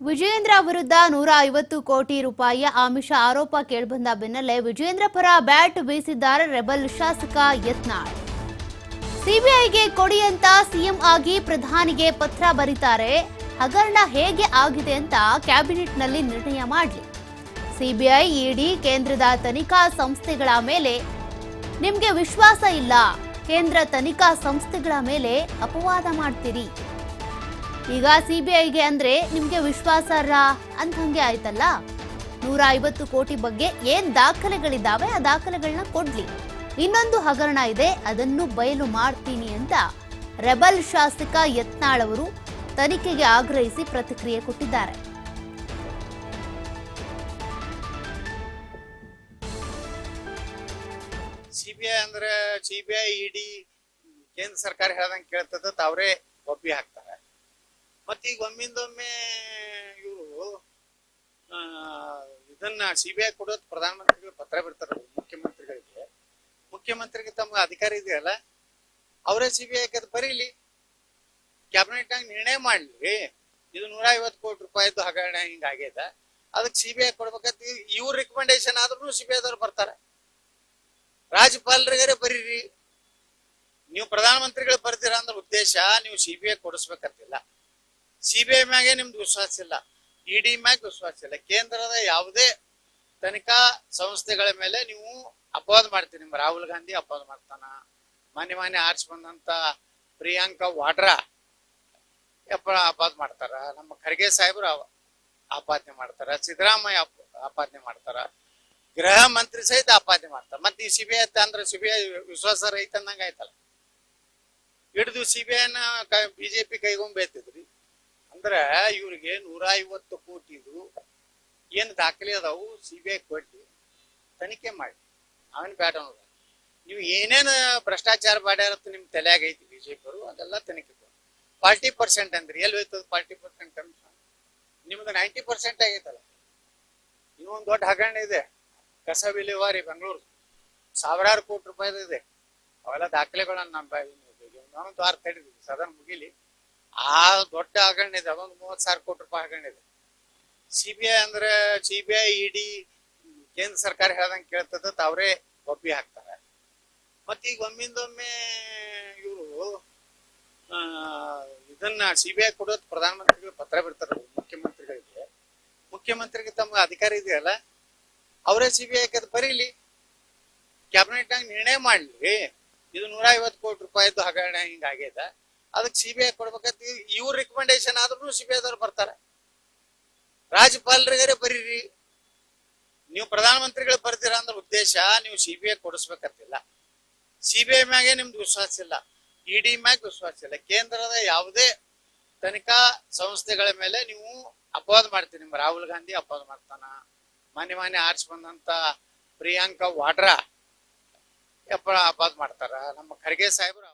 ವಿಜಯೇಂದ್ರ ವಿರುದ್ಧ 150 ಕೋಟಿ ರೂಪಾಯಿಯ ಆಮಿಷ ಆರೋಪ ಕೇಳಿಬಂದ ಬೆನ್ನಲ್ಲೇ ವಿಜಯೇಂದ್ರ ಪರ ಬ್ಯಾಟ್ ಬೀಸಿದ್ದಾರೆ ರೆಬಲ್ ಶಾಸಕ ಯತ್ನಾಳ್. ಸಿಬಿಐಗೆ ಕೊಡಿ ಅಂತ ಸಿಎಂ ಆಗಿ ಪ್ರಧಾನಿಗೆ ಪತ್ರ ಬರೀತಾರೆ. ಹಗರಣ ಹೇಗೆ ಆಗಿದೆ ಅಂತ ಕ್ಯಾಬಿನೆಟ್ನಲ್ಲಿ ನಿರ್ಣಯ ಮಾಡಲಿ. ಸಿಬಿಐ, ಇಡಿ, ಕೇಂದ್ರದ ತನಿಖಾ ಸಂಸ್ಥೆಗಳ ಮೇಲೆ ನಿಮಗೆ ವಿಶ್ವಾಸ ಇಲ್ಲ. ಕೇಂದ್ರ ತನಿಖಾ ಸಂಸ್ಥೆಗಳ ಮೇಲೆ ಅಪವಾದ ಮಾಡ್ತೀರಿ. ಈಗ ಸಿಬಿಐಗೆ ಅಂದ್ರೆ ನಿಮ್ಗೆ ವಿಶ್ವಾಸಾರ್ಹ ಅಂತ ಹಂಗೆ ಆಯ್ತಲ್ಲ. 150 ಕೋಟಿ ಬಗ್ಗೆ ಏನ್ ದಾಖಲೆಗಳಿದ್ದಾವೆ ಆ ದಾಖಲೆಗಳನ್ನ ಕೊಡ್ಲಿ. ಇನ್ನೊಂದು ಹಗರಣ ಇದೆ, ಅದನ್ನು ಬಯಲು ಮಾಡ್ತೀನಿ ಅಂತ ರೆಬಲ್ ಶಾಸಕ ಯತ್ನಾಳ್ ಅವರು ತನಿಖೆಗೆ ಆಗ್ರಹಿಸಿ ಪ್ರತಿಕ್ರಿಯೆ ಕೊಟ್ಟಿದ್ದಾರೆ. ಸಿಬಿಐ ಅಂದ್ರೆ ಸಿಬಿಐ, ಇಡಿ, ಕೇಂದ್ರ ಸರ್ಕಾರ ಹೇಳ್ದಂಗೆ ಕೇಳ್ತದ, ಅವರೇ ಒಪ್ಪಿ ಹಾಕ್ತಾರೆ. ಮತ್ತೀಗ ಒಮ್ಮಿಂದೊಮ್ಮೆ ಇವರು ಇದನ್ನ ಸಿಬಿಐ ಕೊಡೋದು ಪ್ರಧಾನಮಂತ್ರಿಗಳು ಪತ್ರ ಬಿಡ್ತಾರ ಮುಖ್ಯಮಂತ್ರಿಗೆ ತಮ್ಗೆ ಅಧಿಕಾರ ಇದೆಯಲ್ಲ, ಅವರೇ ಸಿಬಿಐ ಬರೀಲಿ, ಕ್ಯಾಬಿನೆಟ್ ನಾಗ ನಿರ್ಣಯ ಮಾಡ್ಲಿ. ಇದು 150 ಕೋಟಿ ರೂಪಾಯಿದು ಹಗರಣ ಹಿಂಗಾಗ್ಯದ, ಅದಕ್ಕೆ ಸಿಬಿಐ ಕೊಡ್ಬೇಕಂತ ಇವ್ರ ರಿಕಮೆಂಡೇಶನ್ ಆದ್ರೂ ಸಿಬಿಐದವ್ರು ಬರ್ತಾರೆ. ರಾಜ್ಯಪಾಲರಿಗಾರೆ ಬರೀರಿ. ನೀವು ಪ್ರಧಾನಮಂತ್ರಿಗಳು ಬರ್ತೀರಾ ಅಂದ್ರೆ ಉದ್ದೇಶ ನೀವು ಸಿಬಿಐ ಕೊಡಿಸ್ಬೇಕಂತಿಲ್ಲ. ಸಿಬಿಐ ಮ್ಯಾಗೆ ನಿಮ್ದು ವಿಶ್ವಾಸ ಇಲ್ಲ, ಇಡಿ ಮ್ಯಾಗ ವಿಶ್ವಾಸ ಇಲ್ಲ, ಕೇಂದ್ರದ ಯಾವುದೇ ತನಿಖಾ ಸಂಸ್ಥೆಗಳ ಮೇಲೆ ನೀವು ಅಪವಾದ ಮಾಡ್ತೀರಿ. ನಿಮ್ಮ ರಾಹುಲ್ ಗಾಂಧಿ ಅಪವಾದ ಮಾಡ್ತಾನ, ಮಾನ್ಯ ಆರ್ಸ್ ಬಂದಂತ ಪ್ರಿಯಾಂಕಾ ವಾಡ್ರಾ ಅಪವಾದ ಮಾಡ್ತಾರ, ನಮ್ಮ ಖರ್ಗೆ ಸಾಹೇಬ್ರು ಆಪಾದನೆ ಮಾಡ್ತಾರ, ಸಿದ್ದರಾಮಯ್ಯ ಆಪಾದನೆ ಮಾಡ್ತಾರ, ಗೃಹ ಮಂತ್ರಿ ಸಹಿತ ಆಪಾದನೆ ಮಾಡ್ತಾರ. ಮತ್ತೆ ಈ ಸಿಬಿಐ ಅಂದ್ರೆ ಸಿಬಿಐ ವಿಶ್ವಾಸ ರಹಿತ ಅಂದಂಗ ಆಯ್ತಲ್ಲ. ಹಿಡಿದು ಸಿಬಿಐನ ಬಿಜೆಪಿ ಕೈಗೊಂಡ್ ಬೇಯ್ತಿದ್ರಿ ಅಂದ್ರ ಇವ್ರಿಗೆ 150 ಕೋಟಿದು ಏನ್ ದಾಖಲೆ ಅದಾವು ಸಿಬಿಐ ಕೊಟ್ಟು ತನಿಖೆ ಮಾಡಿ. ಅವನ್ ಬ್ಯಾಡ ಅನ್ನೋದು. ನೀವು ಏನೇನು ಭ್ರಷ್ಟಾಚಾರ ಮಾಡ್ಯಾರತ್ತ ನಿಮ್ ತಲೆಯಾಗ ಐತಿ ಬಿಜೆಪಿ ಅವರು, ಅದೆಲ್ಲ ತನಿಖೆ ಕೊಡಿ. 40% ಅಂದ್ರಿ, ಎಲ್ಲಿ ಹೋಯ್ತದ 40% ಕಮಿಷನ್? ನಿಮ್ದು 90% ಆಗೈತಲ್ಲ. ಇನ್ನೊಂದು ದೊಡ್ಡ ಹಗರಣ ಇದೆ, ಕಸ ವಿಲೇವಾರಿ ಬೆಂಗಳೂರು, ಸಾವಿರಾರು ಕೋಟಿ ರೂಪಾಯಿದ ಇದೆ. ಅವೆಲ್ಲ ದಾಖಲೆಗಳನ್ನ ಇನ್ನೊಂದು ವಾರ ತಡಿದ್ವಿ, ಸದನ ಮುಗಿಲಿ. ಆ ದೊಡ್ಡ ಹಗರಣ ಇದೆ, ಅದೊಂದು 30,000 ಕೋಟಿ ರೂಪಾಯಿ ಹಗರಣ ಇದೆ. ಸಿಬಿಐ ಅಂದ್ರೆ ಸಿಬಿಐ, ಇಡಿ, ಕೇಂದ್ರ ಸರ್ಕಾರ ಹೇಳ್ದಂಗೆ ಕೇಳ್ತದ, ಅವರೇ ಒಪ್ಪಿ ಹಾಕ್ತಾರೆ. ಮತ್ತೀಗ ಒಮ್ಮಿಂದೊಮ್ಮೆ ಇವರು ಇದನ್ನ ಸಿಬಿಐ ಕೊಡೋದು ಪ್ರಧಾನಮಂತ್ರಿಗಳು ಪತ್ರ ಬಿಡ್ತಾರ ಮುಖ್ಯಮಂತ್ರಿಗೆ ತಮ್ಗೆ ಅಧಿಕಾರ ಇದೆಯಲ್ಲ, ಅವರೇ ಸಿಬಿಐ ಬರೀಲಿ, ಕ್ಯಾಬಿನೆಟ್ ನಾಗ ನಿರ್ಣಯ ಮಾಡ್ಲಿ. ಇದು 150 ಕೋಟಿ ರೂಪಾಯಿದು ಹಗರಣ ಹಿಂಗಾಗ್ಯದ, ಅದಕ್ಕೆ ಸಿಬಿಐ ಕೊಡ್ಬೇಕಂತ ಇವ್ರ ರಿಕಮೆಂಡೇಶನ್ ಆದ್ರೂ ಸಿಬಿಐದವ್ರು ಬರ್ತಾರೆ. ರಾಜ್ಯಪಾಲರಿಗಾರೆ ಬರೀರಿ. ನೀವು ಪ್ರಧಾನಮಂತ್ರಿಗಳು ಬರ್ತೀರಾ ಅಂದ್ರೆ ಉದ್ದೇಶ ನೀವು ಸಿಬಿಐ ಕೊಡಿಸ್ಬೇಕಂತಿಲ್ಲ. ಸಿಬಿಐ ಮ್ಯಾಗೆ ನಿಮ್ದು ವಿಶ್ವಾಸ ಇಲ್ಲ, ಇಡಿ ಮ್ಯಾಗ ವಿಶ್ವಾಸ ಇಲ್ಲ, ಕೇಂದ್ರದ ಯಾವುದೇ ತನಿಖಾ ಸಂಸ್ಥೆಗಳ ಮೇಲೆ ನೀವು ಅಪವಾದ ಮಾಡ್ತೀರಿ. ನಿಮ್ಮ ರಾಹುಲ್ ಗಾಂಧಿ ಅಪವಾದ ಮಾಡ್ತಾನ, ಮಾನ್ಯ ಆರ್ಸ್ ಬಂದಂತ ಪ್ರಿಯಾಂಕಾ ವಾಡ್ರಾ ಅಪವಾದ ಮಾಡ್ತಾರ, ನಮ್ಮ ಖರ್ಗೆ ಸಾಹೇಬ್ರು